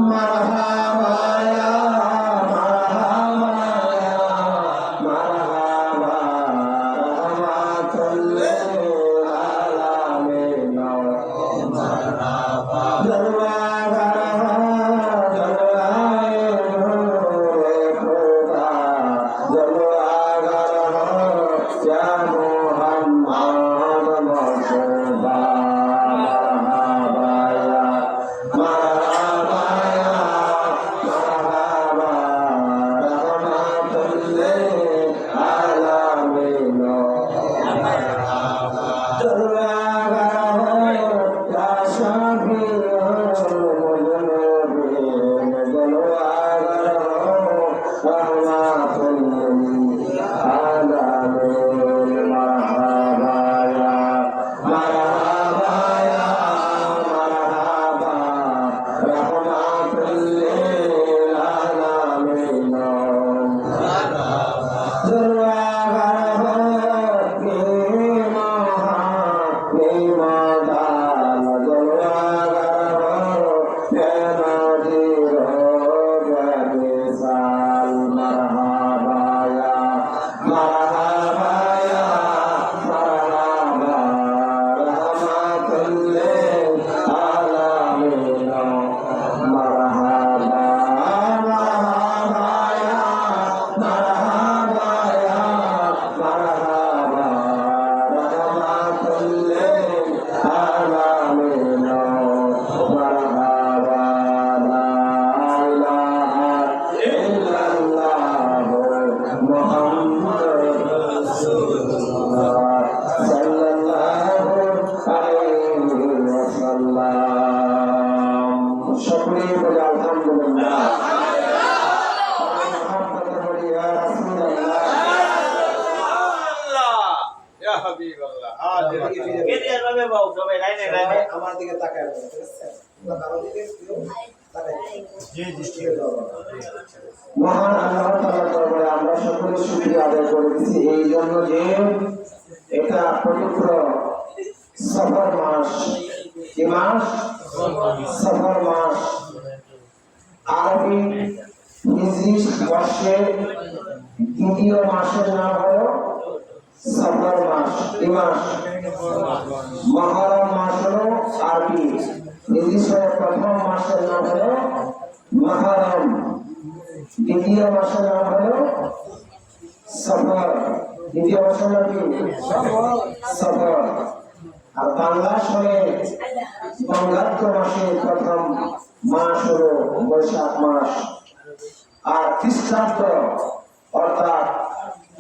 Allah সকলেই বলে আলহামদুলিল্লাহ। আমার দিকে তাকায় ঠিক আছে কারো দিকে মহান আল্লাহ তাআলার দরবারে আমরা সকলে শুকরিয়া আদায় করেছি এই জন্য যে এটা পবিত্র সফর মাস। কি মাস? সফর মাস। আরবি হিজরি বর্ষের দ্বিতীয় মাসের নাম হলো সফর মাস। কি মাস? মুহররম মাস হলো আরবি হিজরি প্রথম মাসের নাম হলো মুহররম, দ্বিতীয় মাসের নাম হলো সফর। দ্বিতীয় মাসের নাম কি? সফর। আর বাংলা সনে বঙ্গাব্দ মাসের প্রথম মাস হলো বৈশাখ মাস। আর খ্রিস্টাব্দ অর্থাৎ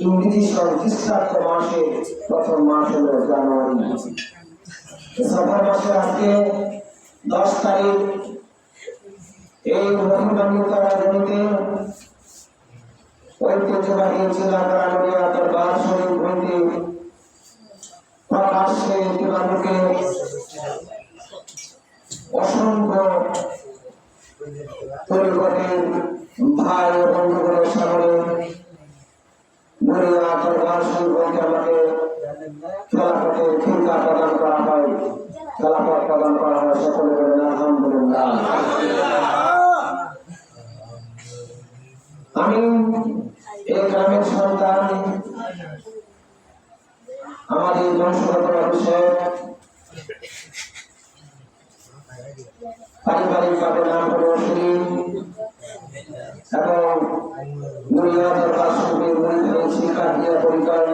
ইংরেজি সন খ্রিস্টাব্দ মাসের প্রথম মাস হলো জানুয়ারি। সফর মাসে আজকে 10 তারিখ। এই মহিমান্বিত রাজনীতি ঐতিহ্যবাহী জেলা কারামরিয়া দরবার শরীফ হইতে প্রকাশ্যে তোমাকে অসংখ্য পরিবারের ভাই ও বন্ধুগুলোর সামনে মরিয়া দরবার শরীফ হইতে আমাকে খেলাপথের খিলকা প্রদান করা হয়, খেলাপথ প্রদান করা হয়। সকলে বলেন আলহামদুলিল্লাহ। আমি এই গ্রামের সন্তান। আমাদের বংশগত বিষয় পারিবারিক ভাবে নাম হলো শরীফ এবং মুরিয়া দরবার শরীফের মরিধারী শিক্ষার্থীরা পরিচয়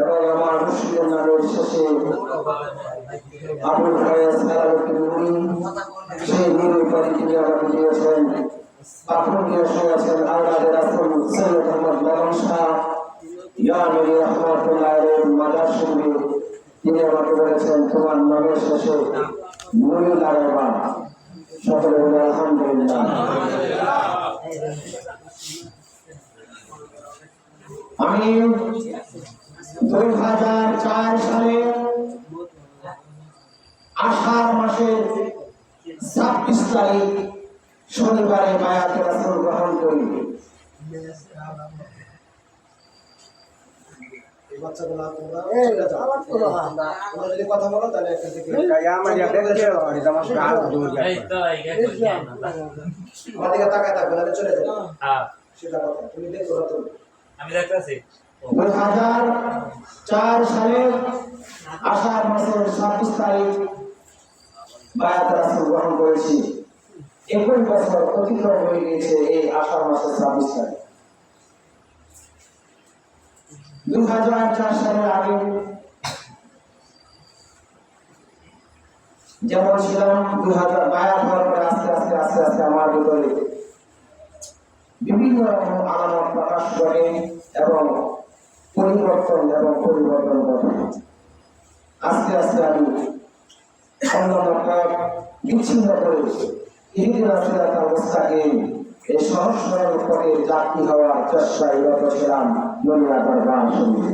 এবং আমার মুর্শিদের নামের শেষে আবুল ফয়েজ সালাউদ্দিন নুরি, সেই নুরির পরে তিনি আমাকে দিয়েছেন আপন দিয়ে শুনেছেন আল্লাহর রাসূল সৈয়দ আহমদ মাদান শাহ ইয়ানুরি রহমাতুল্লাহির মাদার শরীফে তিনি আমাকে বলেছেন তোমার নামের শেষে নুরি লাগাবা। সকলে বলে আলহামদুলিল্লাহ। আমি 2004 সালে আষাঢ় মাসের 26 তারিখ শনিবারে বায়াতে রাসূল গ্রহণ করি। কথা বলো তাহলে তাকায় থাকবে তাহলে চলে যাবে। সেটা কথা তুমি দেখো। আমি দেখতেছি 2004 সালে আষাঢ় মাসের 26 তারিখ বায়াত রাসূল গ্রহণ করেছি। 21 বছর অতিক্রম হয়ে গিয়েছে এই আষাঢ় মাসের 26 তারিখ। 2004 সালের আগে যেমন ছিলাম 2000 বায়াত হওয়ার পরে আস্তে আস্তে আস্তে আস্তে আমার ভিতরে বিভিন্ন রকম আলামত প্রকাশ করে এবং পরিবর্তন ঘটে। আস্তে আস্তে আমি অন্যান্য বিচ্ছিন্ন করে ইহদিনাস সিরাতাল মুস্তাকিম এই সহজ সরল পথে যাত্রী হওয়ার চেষ্টায় রত ছিলাম মরিয়া দরবার শরীফে।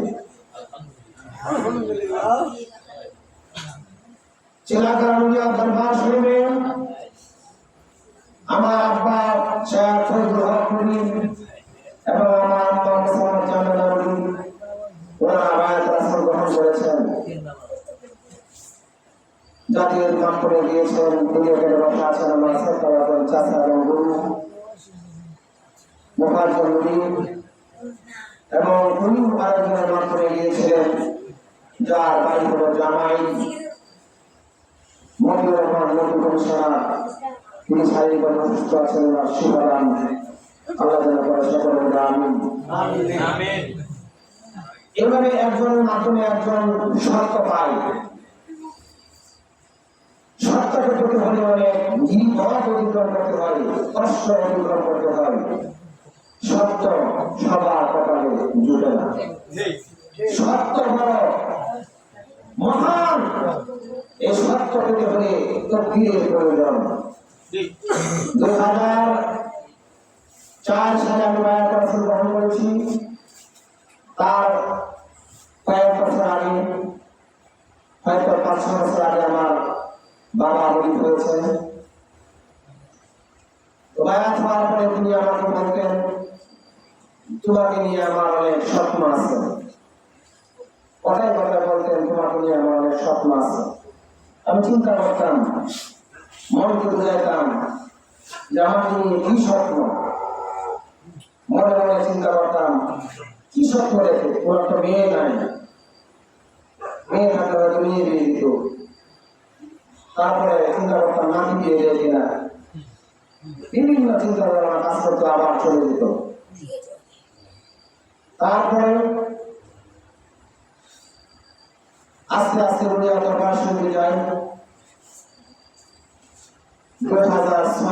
জেলা কারামরিয়া দরবার শরীফে আমার আব্বা শেখ ফজলুল হক নুরি এবং আমার আম্মা মুসলমান জামিলা নুরি ওনারা বায়াত রাসূল গ্রহণ করেছেন। জাতীয় নাম করে গিয়েছেন। তিনি এখানে বসে আছেন আমার শ্রদ্ধাভাজন চাচা এবং গুরু মোফাজ্জল নুরি এবং উনি আরেকজনের নাম করে গিয়েছিলেন যার বাড়ি হলো জামাই মতিউর রহমান মতি কমিশনার। তিনি শারীরিকভাবে অসুস্থ আছেন, শিবারাম আল্লাহ যেন করে সকলে আমিন। এভাবে একজনের মাধ্যমে একজন সত্য পায়। সত্যকে পেতে হলে অনেক পথ অতিক্রম করতে হয়, কষ্ট অতিক্রম করতে হয়। সত্য সবার কপালে জুটে না। সত্য হল মহান এই সত্য পেতে হলে তকদীরের প্রয়োজন। 2004 সালে আমি বায়াত রাসূল গ্রহণ করেছি। তার কয়েক বছর আগে, হয়তো 5-6 বছর আগে আমার বাবা শহীদ হয়েছেন। তো বায়াত হওয়ার পরে তিনি আমাকে বলতেন, তোমাকে নিয়ে আমার অনেক স্বপ্ন আছে। কথায় কথায় বলতেন, তোমাকে নিয়ে আমার অনেক স্বপ্ন আছে। আমি চিন্তা করতাম, মনকে বুঝাইতাম যে আমাকে নিয়ে কি স্বপ্ন। মনে মনে চিন্তা করতাম, কি স্বপ্ন রেখে, ওর একটা মেয়ে নাই, মেয়ে থাকলে হয়তো মেয়ে বিয়ে দিত। তারপরে চিন্তা করতাম নাতি বিয়ে দেয় কিনা, বিভিন্ন চিন্তা ভাবনা কাজ করতে, আবার চলে যেত। তারপরে আস্তে আস্তে উনি আমার বয়স হয়ে যায়। 2006